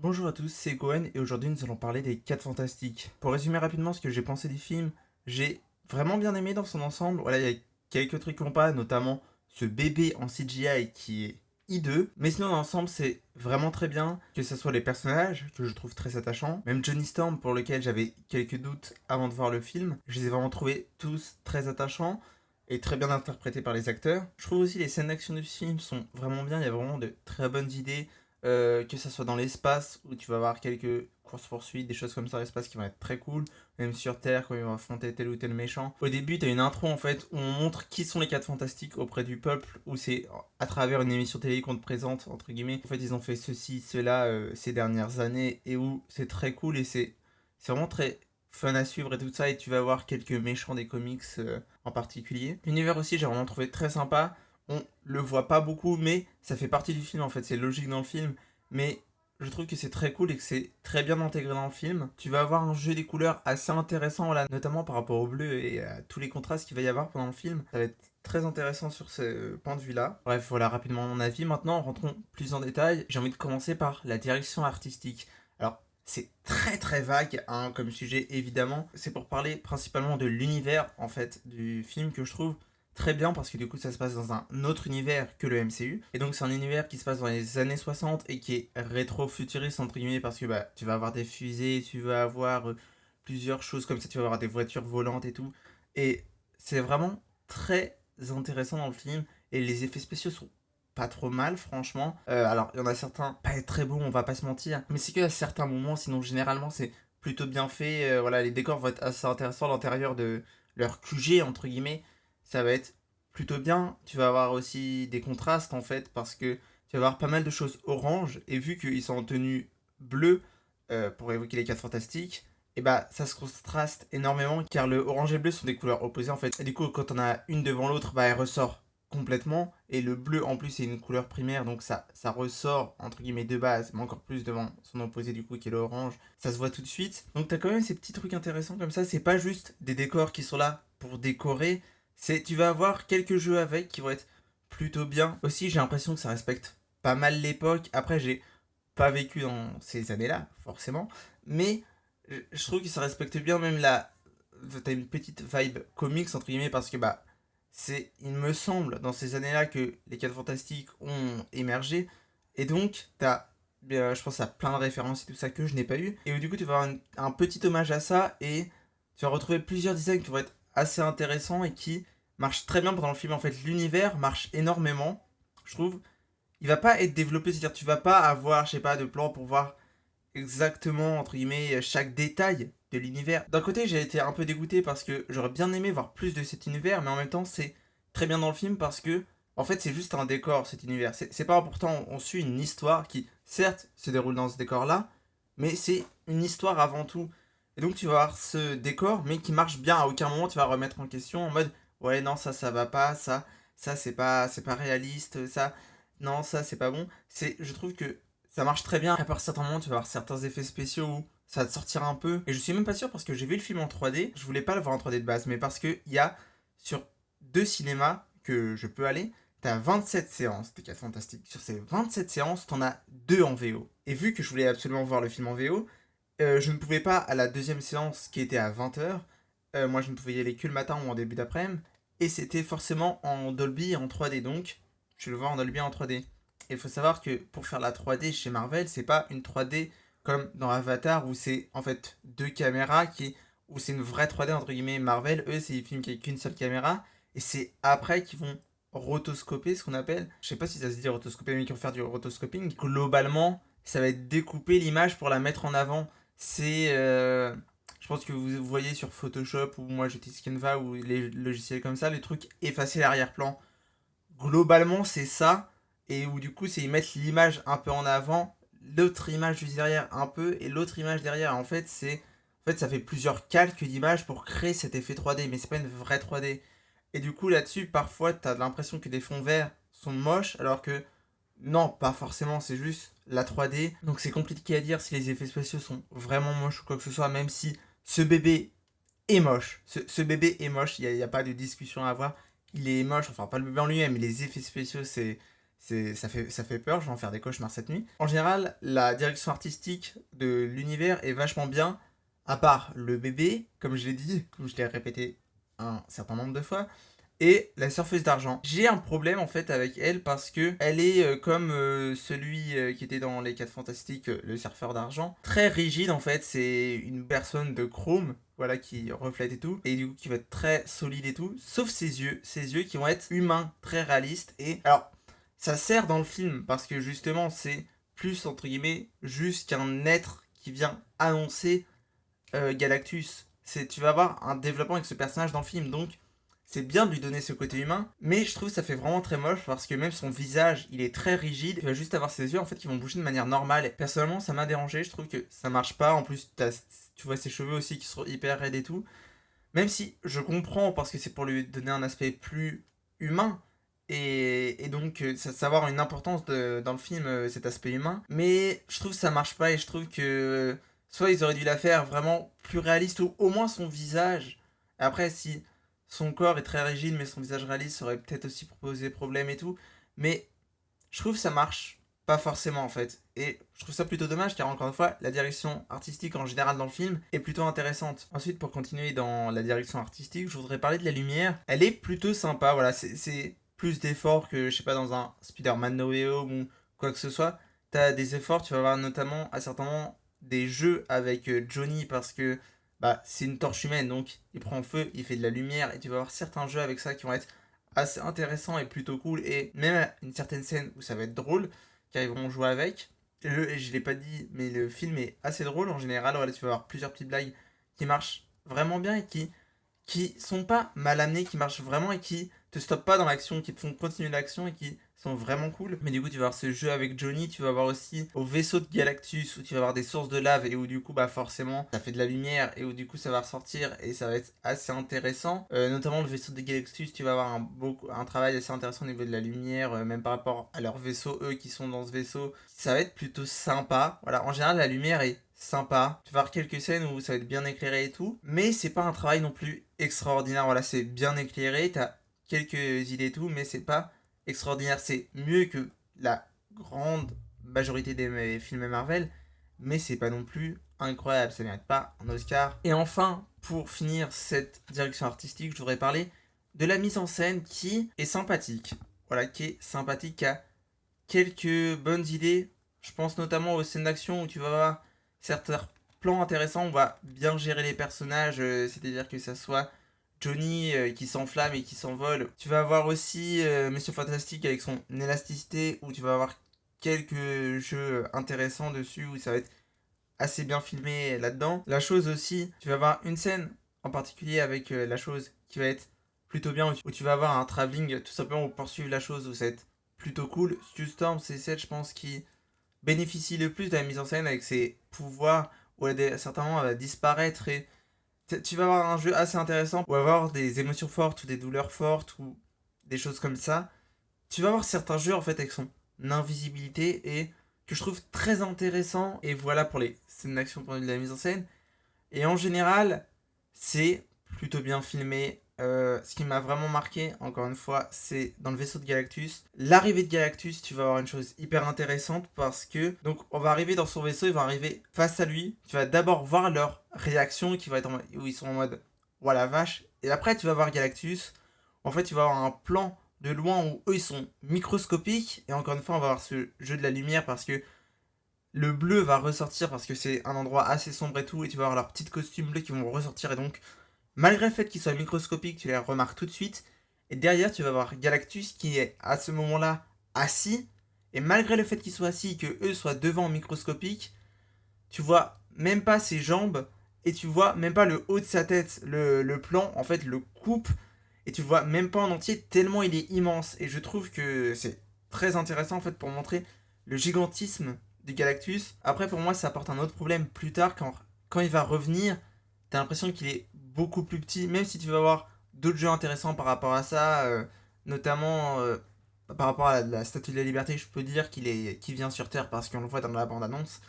Bonjour à tous, c'est Cohen et aujourd'hui nous allons parler des 4 Fantastiques. Pour résumer rapidement ce que j'ai pensé du film, j'ai vraiment bien aimé dans son ensemble. Voilà, il y a quelques trucs qui vont pas, notamment ce bébé en CGI qui est hideux. Mais sinon, dans l'ensemble, c'est vraiment très bien. Que ce soit les personnages, que je trouve très attachants, même Johnny Storm, pour lequel j'avais quelques doutes avant de voir le film. Je les ai vraiment trouvés tous très attachants et très bien interprétés par les acteurs. Je trouve aussi les scènes d'action du film sont vraiment bien. Il y a vraiment de très bonnes idées que ça soit dans l'espace où tu vas avoir quelques courses-poursuites, des choses comme ça dans l'espace qui vont être très cool, même sur Terre quand ils vont affronter tel ou tel méchant. Au début, t'as une intro en fait où on montre qui sont les 4 fantastiques auprès du peuple, où c'est à travers une émission télé qu'on te présente, entre guillemets. En fait, ils ont fait ceci, cela ces dernières années et où c'est très cool et c'est vraiment très fun à suivre et tout ça. Et tu vas voir quelques méchants des comics en particulier. L'univers aussi, j'ai vraiment trouvé très sympa. On le voit pas beaucoup, mais ça fait partie du film en fait, c'est logique dans le film. Mais je trouve que c'est très cool et que c'est très bien intégré dans le film. Tu vas avoir un jeu des couleurs assez intéressant, voilà, notamment par rapport au bleu et à tous les contrastes qu'il va y avoir pendant le film. Ça va être très intéressant sur ce point de vue-là. Bref, voilà rapidement mon avis. Maintenant, rentrons plus en détail. J'ai envie de commencer par la direction artistique. Alors, c'est très très vague hein, comme sujet évidemment. C'est pour parler principalement de l'univers en fait du film que je trouve très bien parce que du coup ça se passe dans un autre univers que le MCU. Et donc c'est un univers qui se passe dans les années 60 et qui est rétro-futuriste entre guillemets parce que bah, tu vas avoir des fusées, tu vas avoir plusieurs choses comme ça, tu vas avoir des voitures volantes et tout. Et c'est vraiment très intéressant dans le film et les effets spéciaux sont pas trop mal franchement. Alors il y en a certains pas être très bons, on va pas se mentir, mais c'est que à certains moments, sinon généralement c'est plutôt bien fait. Voilà, les décors vont être assez intéressants à l'intérieur de leur QG entre guillemets, ça va être plutôt bien. Tu vas avoir aussi des contrastes en fait parce que tu vas avoir pas mal de choses orange et vu qu'ils sont en tenue bleue pour évoquer les 4 fantastiques, et bah ça se contraste énormément car le orange et le bleu sont des couleurs opposées en fait. Et du coup quand on a une devant l'autre, bah elle ressort complètement et le bleu en plus c'est une couleur primaire donc ça ressort entre guillemets de base mais encore plus devant son opposé du coup qui est l'orange, ça se voit tout de suite. Donc t'as quand même ces petits trucs intéressants comme ça, c'est pas juste des décors qui sont là pour décorer, c'est tu vas avoir quelques jeux avec qui vont être plutôt bien. Aussi, j'ai l'impression que ça respecte pas mal l'époque. Après, j'ai pas vécu dans ces années-là, forcément, mais je trouve que ça respecte bien même la. T'as une petite vibe comics entre guillemets parce que bah c'est, il me semble, dans ces années-là que les 4 fantastiques ont émergé et donc t'as je pense à plein de références et tout ça que je n'ai pas eu et du coup tu vas avoir un petit hommage à ça et tu vas retrouver plusieurs designs qui vont être assez intéressants et qui marchent très bien pendant le film. En fait, l'univers marche énormément, je trouve. Il va pas être développé, c'est-à-dire tu vas pas avoir, je sais pas, de plan pour voir exactement, entre guillemets, chaque détail de l'univers. D'un côté, j'ai été un peu dégoûté parce que j'aurais bien aimé voir plus de cet univers, mais en même temps, c'est très bien dans le film parce que, en fait, c'est juste un décor, cet univers. C'est pas important, on suit une histoire qui, certes, se déroule dans ce décor-là, mais c'est une histoire avant tout. Et donc, tu vas avoir ce décor, mais qui marche bien. À aucun moment, tu vas remettre en question en mode, ouais, non, ça va pas, ça, c'est pas réaliste, ça, non, ça, c'est pas bon. Je trouve que ça marche très bien. À part certains moments, tu vas avoir certains effets spéciaux où ça va te sortir un peu. Et je suis même pas sûr parce que j'ai vu le film en 3D. Je voulais pas le voir en 3D de base, mais parce qu'il y a sur deux cinémas que je peux aller, t'as 27 séances de 4 Fantastiques. Sur ces 27 séances, t'en as deux en VO. Et vu que je voulais absolument voir le film en VO, je ne pouvais pas à la deuxième séance qui était à 20h. Moi, je ne pouvais y aller que le matin ou en début d'après-midi. Et c'était forcément en Dolby en 3D. Donc, je le vois en Dolby en 3D. Et il faut savoir que pour faire la 3D chez Marvel, c'est pas une 3D comme dans Avatar où c'est en fait deux caméras où c'est une vraie 3D entre guillemets. Marvel, eux, c'est des films qui n'ont qu'une seule caméra et c'est après qu'ils vont rotoscoper, ce qu'on appelle. Je sais pas si ça se dit rotoscoper, mais qu'ils vont faire du rotoscoping. Globalement, ça va être découper l'image pour la mettre en avant. C'est. Je pense que vous voyez sur Photoshop ou moi j'utilise Canva ou les logiciels comme ça, les trucs effacer l'arrière-plan. Globalement, c'est ça. Et où du coup, c'est ils mettent l'image un peu en avant, l'autre image juste derrière un peu, et l'autre image derrière. En fait, ça fait plusieurs calques d'images pour créer cet effet 3D, mais c'est pas une vraie 3D. Et du coup, là-dessus, parfois, t'as l'impression que des fonds verts sont moches, alors que non, pas forcément, c'est juste la 3D. Donc c'est compliqué à dire si les effets spéciaux sont vraiment moches ou quoi que ce soit, même si ce bébé est moche. Ce bébé est moche, il n'y a pas de discussion à avoir. Il est moche, enfin pas le bébé en lui-même, mais les effets spéciaux, Ça fait peur, je vais en faire des cauchemars cette nuit. En général, la direction artistique de l'univers est vachement bien, à part le bébé, comme je l'ai dit, comme je l'ai répété un certain nombre de fois, et la surfeuse d'argent. J'ai un problème en fait avec elle parce que elle est comme celui qui était dans les 4 Fantastiques, le surfeur d'argent, très rigide en fait. C'est une personne de chrome, voilà, qui reflète et tout, et du coup qui va être très solide et tout, sauf ses yeux qui vont être humains, très réalistes. Et alors, ça sert dans le film parce que justement c'est plus entre guillemets juste qu'un être qui vient annoncer Galactus. Tu vas avoir un développement avec ce personnage dans le film, donc c'est bien de lui donner ce côté humain, mais je trouve que ça fait vraiment très moche parce que même son visage, il est très rigide. Tu vas juste avoir ses yeux en fait qui vont bouger de manière normale. Et personnellement, ça m'a dérangé. Je trouve que ça marche pas. En plus, tu vois ses cheveux aussi qui sont hyper raides et tout. Même si je comprends parce que c'est pour lui donner un aspect plus humain. Et donc, savoir une importance dans le film, cet aspect humain. Mais je trouve que ça marche pas et je trouve que soit ils auraient dû la faire vraiment plus réaliste ou au moins son visage. Après, si son corps est très rigide mais son visage réaliste, ça aurait peut-être aussi posé problème et tout. Mais je trouve que ça marche pas forcément en fait. Et je trouve ça plutôt dommage car encore une fois, la direction artistique en général dans le film est plutôt intéressante. Ensuite, pour continuer dans la direction artistique, je voudrais parler de la lumière. Elle est plutôt sympa, voilà, c'est plus d'efforts que, je sais pas, dans un Spider-Man No Way Home ou quoi que ce soit. T'as des efforts, tu vas avoir notamment à certains moments des jeux avec Johnny parce que bah, c'est une torche humaine, donc il prend feu, il fait de la lumière et tu vas avoir certains jeux avec ça qui vont être assez intéressant et plutôt cool, et même à une certaine scène où ça va être drôle car ils vont jouer avec. Je l'ai pas dit mais le film est assez drôle en général. Voilà, tu vas avoir plusieurs petites blagues qui marchent vraiment bien et qui sont pas mal amenés, qui marchent vraiment et qui te stoppent pas dans l'action, qui te font continuer l'action et qui sont vraiment cool. Mais du coup, tu vas avoir ce jeu avec Johnny, tu vas avoir aussi au vaisseau de Galactus où tu vas avoir des sources de lave et où du coup, bah forcément, ça fait de la lumière et où du coup, ça va ressortir et ça va être assez intéressant. Notamment le vaisseau de Galactus, tu vas avoir un travail assez intéressant au niveau de la lumière, même par rapport à leurs vaisseaux, eux qui sont dans ce vaisseau. Ça va être plutôt sympa. Voilà, en général, la lumière est sympa. Tu vas avoir quelques scènes où ça va être bien éclairé et tout, mais c'est pas un travail non plus extraordinaire. Voilà, c'est bien éclairé, t'as quelques idées et tout, mais c'est pas extraordinaire. C'est mieux que la grande majorité des films Marvel, mais c'est pas non plus incroyable. Ça mérite pas un Oscar. Et enfin, pour finir cette direction artistique, je voudrais parler de la mise en scène qui est sympathique. Voilà, qui est sympathique, qui a quelques bonnes idées. Je pense notamment aux scènes d'action où tu vas avoir certains plans intéressants, on va bien gérer les personnages, c'est-à-dire que ça soit Johnny qui s'enflamme et qui s'envole. Tu vas avoir aussi Monsieur Fantastique avec son élasticité, où tu vas avoir quelques jeux intéressants dessus, où ça va être assez bien filmé là-dedans. La chose aussi, tu vas avoir une scène en particulier avec la chose qui va être plutôt bien, où tu vas avoir un travelling tout simplement pour poursuivre la chose, où ça va être plutôt cool. Stu Storm, c'est celle, je pense, qui bénéficie le plus de la mise en scène avec ses pouvoirs, où à certains moments elle va disparaître et tu vas avoir un jeu assez intéressant, ou avoir des émotions fortes ou des douleurs fortes ou des choses comme ça. Tu vas avoir certains jeux en fait avec son invisibilité et que je trouve très intéressant. Et voilà pour les scènes d'action pour de la mise en scène. Et en général, c'est plutôt bien filmé. Ce qui m'a vraiment marqué, encore une fois, c'est dans le vaisseau de Galactus. L'arrivée de Galactus, tu vas avoir une chose hyper intéressante parce que, donc, on va arriver dans son vaisseau, ils vont arriver face à lui. Tu vas d'abord voir leur réaction qui va être où ils sont en mode, voilà vache. Et après, tu vas voir Galactus. En fait, tu vas avoir un plan de loin où eux ils sont microscopiques. Et encore une fois, on va avoir ce jeu de la lumière parce que le bleu va ressortir parce que c'est un endroit assez sombre et tout. Et tu vas avoir leurs petits costumes bleus qui vont ressortir. Et donc, malgré le fait qu'ils soient microscopiques, tu les remarques tout de suite. Et derrière, tu vas voir Galactus qui est à ce moment-là assis. Et malgré le fait qu'il soit assis et que eux soient devant microscopique, tu vois même pas ses jambes et tu vois même pas le haut de sa tête. Le plan, en fait, le coupe et tu le vois même pas en entier tellement il est immense. Et je trouve que c'est très intéressant en fait pour montrer le gigantisme du Galactus. Après, pour moi, ça apporte un autre problème plus tard quand il va revenir. T'as l'impression qu'il est beaucoup plus petit, même si tu vas avoir d'autres jeux intéressants par rapport à ça, notamment par rapport à la Statue de la Liberté, je peux dire qu'il vient sur Terre parce qu'on le voit dans la bande-annonce,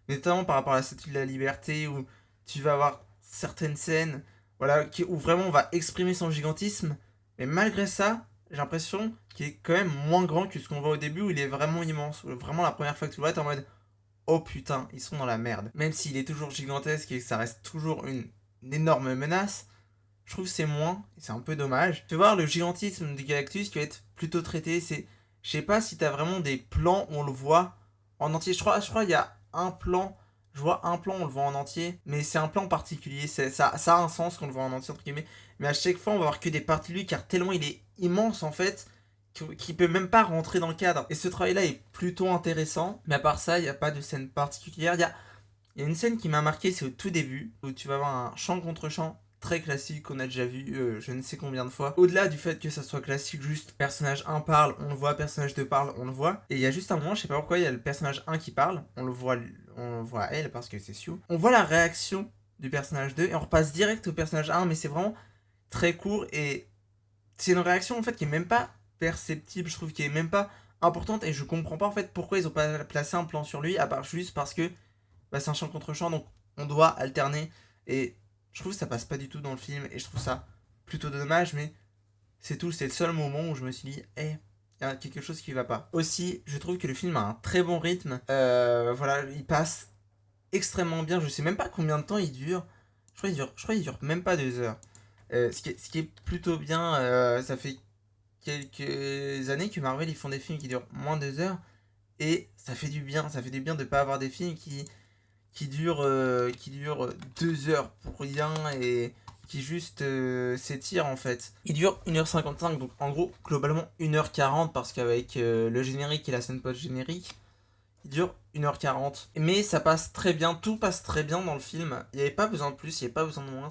mais notamment par rapport à la Statue de la Liberté où tu vas avoir certaines scènes, voilà, où vraiment on va exprimer son gigantisme, mais malgré ça, j'ai l'impression qu'il est quand même moins grand que ce qu'on voit au début où il est vraiment immense. Vraiment, la première fois que tu le vois, t'es en mode oh putain, ils sont dans la merde. Même s'il est toujours gigantesque et que ça reste toujours une énorme menace, je trouve que c'est moins, et c'est un peu dommage. Tu vas voir le gigantisme du Galactus qui va être plutôt traité, c'est... Je sais pas si t'as vraiment des plans où on le voit en entier. Je crois il y a un plan, je vois un plan, on le voit en entier, mais c'est un plan particulier, ça a un sens qu'on le voit en entier, entre guillemets. Mais à chaque fois, on va voir que des parties de lui, car tellement il est immense, en fait, qu'il peut même pas rentrer dans le cadre. Et ce travail-là est plutôt intéressant, mais à part ça, il n'y a pas de scène particulière. Il y a une scène qui m'a marqué, c'est au tout début, où tu vas avoir un chant contre chant très classique qu'on a déjà vu je ne sais combien de fois. Au-delà du fait que ça soit classique, juste personnage 1 parle, on le voit, personnage 2 parle, on le voit. Et il y a juste un moment, je sais pas pourquoi, il y a le personnage 1 qui parle, on le voit elle parce que c'est Sue. On voit la réaction du personnage 2 et on repasse direct au personnage 1, mais c'est vraiment très court et c'est une réaction en fait qui est même pas perceptible, je trouve, qui est même pas importante et je comprends pas en fait pourquoi ils ont pas placé un plan sur lui, à part juste parce que bah, c'est un chant contre chant, donc on doit alterner. Et je trouve que ça passe pas du tout dans le film, et je trouve ça plutôt dommage, mais c'est tout, c'est le seul moment où je me suis dit, il y a quelque chose qui va pas. Aussi, je trouve que le film a un très bon rythme. Voilà, il passe extrêmement bien. Je sais même pas combien de temps il dure. Je crois qu'il dure même pas 2 heures. Ce qui est plutôt bien. Ça fait quelques années que Marvel ils font des films qui durent moins de 2 heures. Et ça fait du bien. Ça fait du bien de pas avoir des films qui dure 2 heures pour rien et qui juste s'étire en fait. Il dure 1h55, donc en gros globalement 1h40 parce qu'avec le générique et la scène post-générique, il dure 1h40. Mais ça passe très bien, tout passe très bien dans le film. Il n'y avait pas besoin de plus, il n'y avait pas besoin de moins.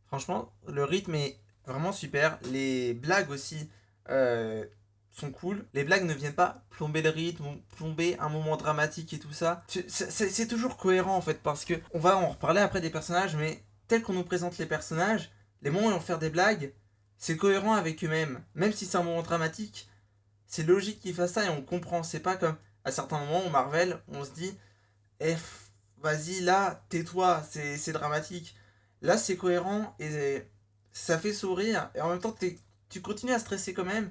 Franchement, le rythme est vraiment super. Les blagues aussi euh, sont cool. Les blagues ne viennent pas plomber le rythme, ou plomber un moment dramatique et tout ça. C'est toujours cohérent en fait parce que on va en reparler après des personnages, mais tel qu'on nous présente les personnages, les moments où ils vont faire des blagues, c'est cohérent avec eux-mêmes. Même si c'est un moment dramatique, c'est logique qu'ils fassent ça et on comprend. C'est pas comme à certains moments où Marvel, on se dit, eh, vas-y là, tais-toi, c'est dramatique. Là, c'est cohérent et ça fait sourire. Et en même temps, tu continues à stresser quand même.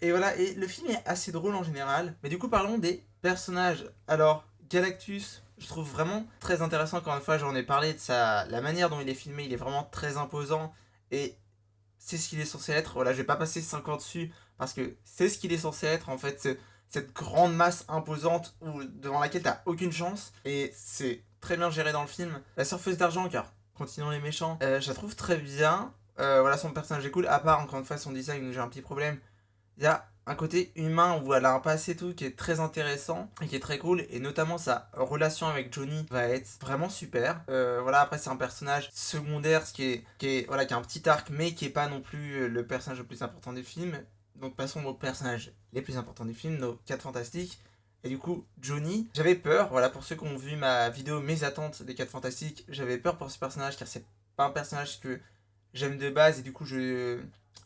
Et voilà, et le film est assez drôle en général. Mais du coup, parlons des personnages. Alors, Galactus, je trouve vraiment très intéressant. Encore une fois, j'en ai parlé de la manière dont il est filmé. Il est vraiment très imposant. Et c'est ce qu'il est censé être. Voilà, je vais pas passer 5 ans dessus parce que c'est ce qu'il est censé être en fait. Cette grande masse imposante devant laquelle t'as aucune chance. Et c'est très bien géré dans le film. La surfeuse d'argent, car continuons les méchants, je la trouve très bien. Voilà, son personnage est cool. À part, encore une fois, son design où j'ai un petit problème. Il y a un côté humain où elle a un passé et tout qui est très intéressant et qui est très cool, et notamment sa relation avec Johnny va être vraiment super. Voilà, après c'est un personnage secondaire qui a un petit arc mais qui est pas non plus le personnage le plus important du film. Donc passons aux personnages les plus importants du film, nos 4 fantastiques. Et du coup, Johnny, j'avais peur, voilà, pour ceux qui ont vu ma vidéo Mes attentes des 4 fantastiques, j'avais peur pour ce personnage car c'est pas un personnage que j'aime de base, et du coup je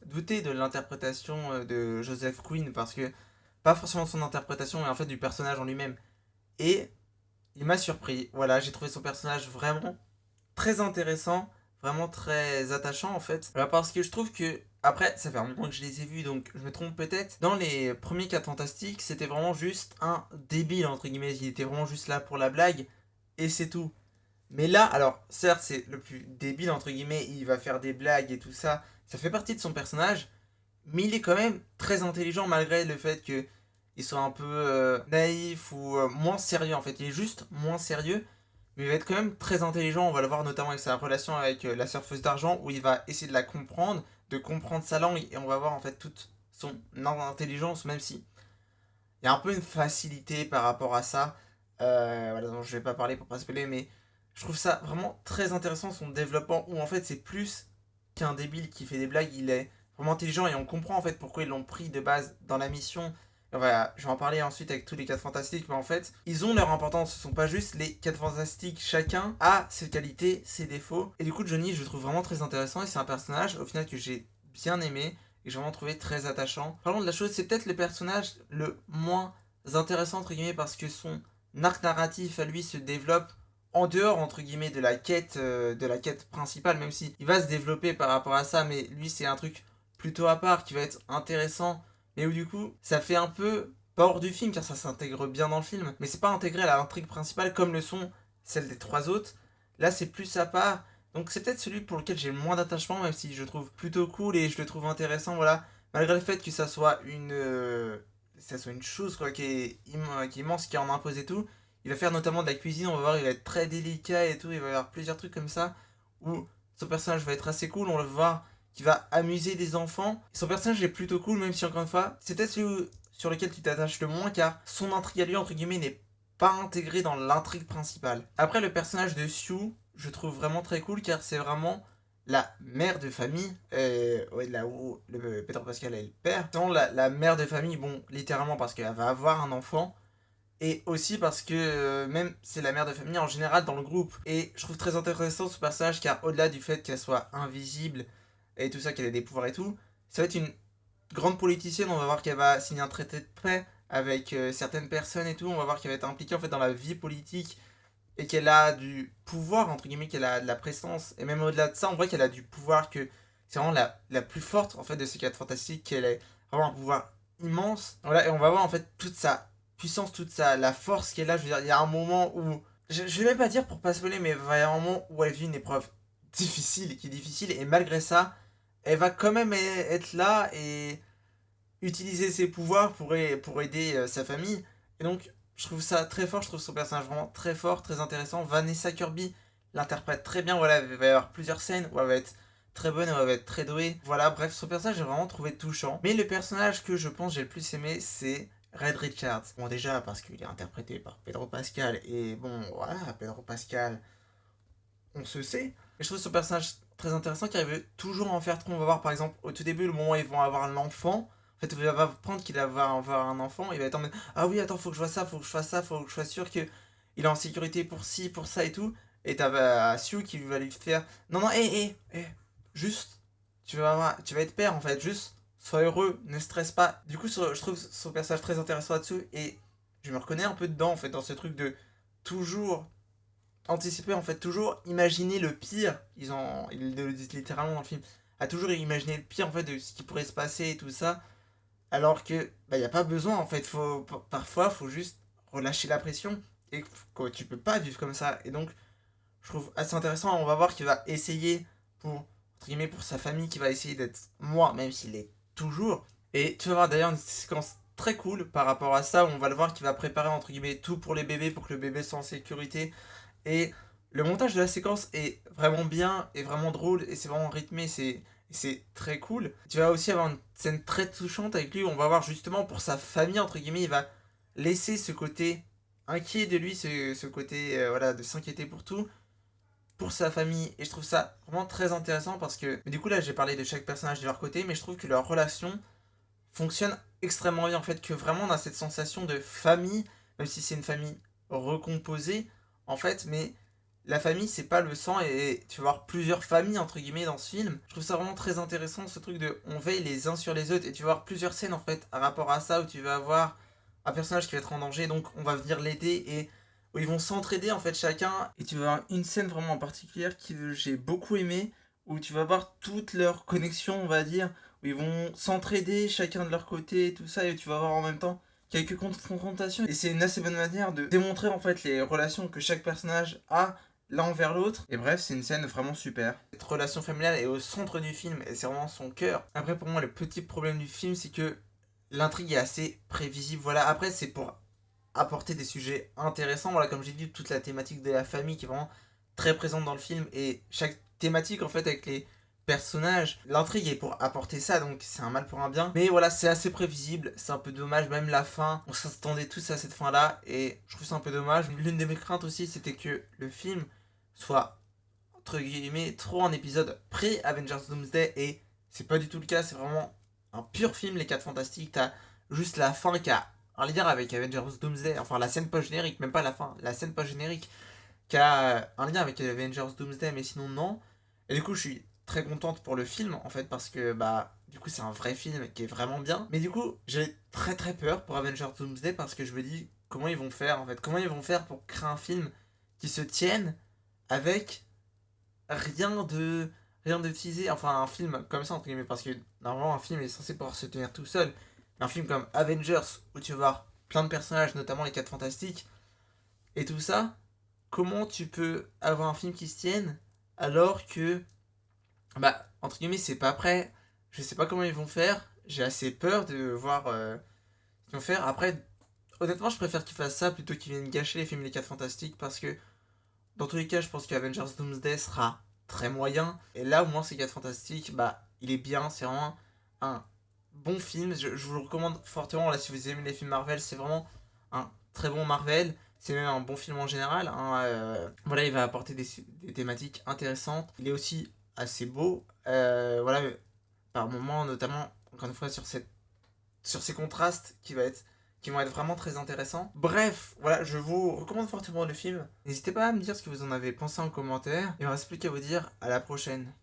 doutais de l'interprétation de Joseph Quinn parce que pas forcément de son interprétation mais en fait du personnage en lui-même. Et il m'a surpris. Voilà, j'ai trouvé son personnage vraiment très intéressant, vraiment très attachant en fait. Voilà, parce que je trouve que après, ça fait un moment que je les ai vus, donc je me trompe peut-être. Dans les premiers 4 Fantastiques, c'était vraiment juste un débile, entre guillemets. Il était vraiment juste là pour la blague, et c'est tout. Mais là, alors, certes, c'est le plus débile, entre guillemets, il va faire des blagues et tout ça, ça fait partie de son personnage, mais il est quand même très intelligent malgré le fait qu'il soit un peu naïf ou moins sérieux en fait. Il est juste moins sérieux, mais il va être quand même très intelligent. On va le voir notamment avec sa relation avec la surfeuse d'argent où il va essayer de la comprendre, de comprendre sa langue, et on va voir en fait toute son intelligence, même si il y a un peu une facilité par rapport à ça. Voilà, dont je vais pas parler pour pas spoiler, mais je trouve ça vraiment très intéressant son développement où en fait c'est plus qu'un débile qui fait des blagues, il est vraiment intelligent et on comprend en fait pourquoi ils l'ont pris de base dans la mission. Et voilà, je vais en parler ensuite avec tous les 4 fantastiques, mais en fait, ils ont leur importance, ce sont pas juste les 4 fantastiques, chacun a ses qualités, ses défauts. Et du coup, Johnny, je le trouve vraiment très intéressant et c'est un personnage au final que j'ai bien aimé et j'ai vraiment trouvé très attachant. Parlons de la chose, c'est peut-être le personnage le moins intéressant entre guillemets parce que son arc narratif à lui se développe en dehors entre guillemets de la quête principale, même si il va se développer par rapport à ça, mais lui c'est un truc plutôt à part, qui va être intéressant, mais où du coup, ça fait un peu pas hors du film, car ça s'intègre bien dans le film, mais c'est pas intégré à l'intrigue principale comme le sont celles des trois autres. Là, c'est plus à part. Donc c'est peut-être celui pour lequel j'ai le moins d'attachement, même si je le trouve plutôt cool et je le trouve intéressant, voilà. Malgré le fait que ça soit une chose quoi, qui est immense, qui en impose et tout. Il va faire notamment de la cuisine, on va voir, il va être très délicat et tout, il va y avoir plusieurs trucs comme ça, où son personnage va être assez cool, on va voir qui va amuser des enfants. Son personnage est plutôt cool, même si encore une fois, c'est peut-être celui sur lequel tu t'attaches le moins, car son intrigue à lui, entre guillemets, n'est pas intégré dans l'intrigue principale. Après, le personnage de Sue, je trouve vraiment très cool, car c'est vraiment la mère de famille, ouais, là où le Pedro Pascal est le père, sans la mère de famille, bon, littéralement parce qu'elle va avoir un enfant, et aussi parce que même c'est la mère de famille en général dans le groupe. Et je trouve très intéressant ce personnage car au-delà du fait qu'elle soit invisible et tout ça, qu'elle ait des pouvoirs et tout, ça va être une grande politicienne. On va voir qu'elle va signer un traité de paix avec certaines personnes et tout. On va voir qu'elle va être impliquée en fait dans la vie politique et qu'elle a du pouvoir, entre guillemets, qu'elle a de la présence. Et même au-delà de ça, on voit qu'elle a du pouvoir, que c'est vraiment la plus forte en fait de ces 4 fantastiques, qu'elle est vraiment un pouvoir immense. Voilà, et on va voir en fait toute sa puissance, la force qu'elle a. Je veux dire, il y a un moment où, je vais même pas dire pour pas spoiler, mais il va y avoir un moment où elle vit une épreuve difficile, qui est difficile, et malgré ça, elle va quand même être là et utiliser ses pouvoirs pour aider sa famille. Et donc, je trouve ça très fort, je trouve son personnage vraiment très fort, très intéressant. Vanessa Kirby l'interprète très bien, voilà, il va y avoir plusieurs scènes où elle va être très bonne, où elle va être très douée. Voilà, bref, son personnage j'ai vraiment trouvé touchant. Mais le personnage que je pense j'ai le plus aimé, c'est Red Richards. Bon, déjà parce qu'il est interprété par Pedro Pascal, et bon, voilà, Pedro Pascal, on se sait. Et je trouve ce personnage très intéressant qui arrive toujours à en faire trop. On va voir par exemple au tout début, le moment où ils vont avoir l'enfant. En fait, il va prendre qu'il va avoir un enfant, il va être en mode ah oui, attends, faut que je vois ça, faut que je fasse ça, faut que je sois sûr que il est en sécurité pour ci, pour ça et tout. Et t'as Sue qui va lui faire non, non, juste, tu vas être père en fait, juste, sois heureux, ne stresse pas. Du coup, je trouve son personnage très intéressant là-dessus et je me reconnais un peu dedans en fait, dans ce truc de toujours anticiper en fait, toujours imaginer le pire. Ils le disent littéralement dans le film, à toujours imaginer le pire en fait de ce qui pourrait se passer et tout ça, alors que bah y a pas besoin en fait, parfois faut juste relâcher la pression et que tu peux pas vivre comme ça. Et donc je trouve assez intéressant. On va voir qu'il va essayer pour entre guillemets pour sa famille, qui va essayer d'être moi même s'il est toujours. Et tu vas voir d'ailleurs une séquence très cool par rapport à ça où on va le voir qu'il va préparer entre guillemets tout pour les bébés pour que le bébé soit en sécurité. Et le montage de la séquence est vraiment bien, et vraiment drôle, et c'est vraiment rythmé, c'est très cool. Tu vas aussi avoir une scène très touchante avec lui où on va voir justement pour sa famille, entre guillemets, il va laisser ce côté inquiet de lui, ce côté voilà, de s'inquiéter pour tout, pour sa famille. Et je trouve ça vraiment très intéressant parce que, mais du coup là j'ai parlé de chaque personnage de leur côté, mais je trouve que leur relation fonctionne extrêmement bien en fait, que vraiment on a cette sensation de famille, même si c'est une famille recomposée en fait, mais la famille c'est pas le sang, et tu vas avoir plusieurs familles entre guillemets dans ce film. Je trouve ça vraiment très intéressant ce truc de on veille les uns sur les autres, et tu vas avoir plusieurs scènes en fait à rapport à ça où tu vas avoir un personnage qui va être en danger, donc on va venir l'aider, et où ils vont s'entraider en fait chacun. Et tu vas avoir une scène vraiment en particulier que j'ai beaucoup aimé, où tu vas voir toute leur connexion on va dire, où ils vont s'entraider chacun de leur côté et tout ça, et tu vas avoir en même temps quelques confrontations. Et c'est une assez bonne manière de démontrer en fait les relations que chaque personnage a l'un envers l'autre. Et bref, c'est une scène vraiment super. Cette relation familiale est au centre du film et c'est vraiment son cœur. Après, pour moi, le petit problème du film, c'est que l'intrigue est assez prévisible. Voilà, après, c'est pour apporter des sujets intéressants. Voilà, comme j'ai dit, toute la thématique de la famille qui est vraiment très présente dans le film, et chaque thématique en fait avec les personnages, l'intrigue est pour apporter ça, donc c'est un mal pour un bien. Mais voilà, c'est assez prévisible, c'est un peu dommage, même la fin, on s'attendait tous à cette fin là, et je trouve ça un peu dommage. L'une de mes craintes aussi, c'était que le film soit entre guillemets trop un épisode pré-Avengers Doomsday, et c'est pas du tout le cas, c'est vraiment un pur film, les 4 Fantastiques. T'as juste la fin qui a un lien avec Avengers Doomsday, enfin la scène post-générique, même pas la fin, la scène post-générique qui a un lien avec Avengers Doomsday, mais sinon non. Et du coup, je suis très contente pour le film en fait, parce que bah du coup c'est un vrai film qui est vraiment bien. Mais du coup, j'ai très très peur pour Avengers Doomsday parce que je me dis comment ils vont faire en fait, comment ils vont faire pour créer un film qui se tienne avec rien de rien de teasé, enfin un film comme ça entre guillemets, parce que normalement un film est censé pouvoir se tenir tout seul. Mais un film comme Avengers, où tu vas voir plein de personnages, notamment les 4 fantastiques, et tout ça, comment tu peux avoir un film qui se tienne alors que, bah, entre guillemets, c'est pas prêt. Je sais pas comment ils vont faire. J'ai assez peur de voir ce qu'ils vont faire. Après, honnêtement, je préfère qu'ils fassent ça plutôt qu'ils viennent gâcher les films Les 4 Fantastiques parce que, dans tous les cas, je pense que Avengers Doomsday sera très moyen. Et là, au moins, ces 4 Fantastiques, bah, il est bien. C'est vraiment un bon film. Je vous le recommande fortement. Là, si vous aimez les films Marvel, c'est vraiment un très bon Marvel. C'est même un bon film en général, hein. Voilà, il va apporter des thématiques intéressantes. Il est aussi assez beau. Voilà, par moments, notamment, encore une fois, sur ces contrastes qui vont être vraiment très intéressants. Bref, voilà, je vous recommande fortement le film. N'hésitez pas à me dire ce que vous en avez pensé en commentaire. Il ne me reste plus qu'à vous dire à la prochaine.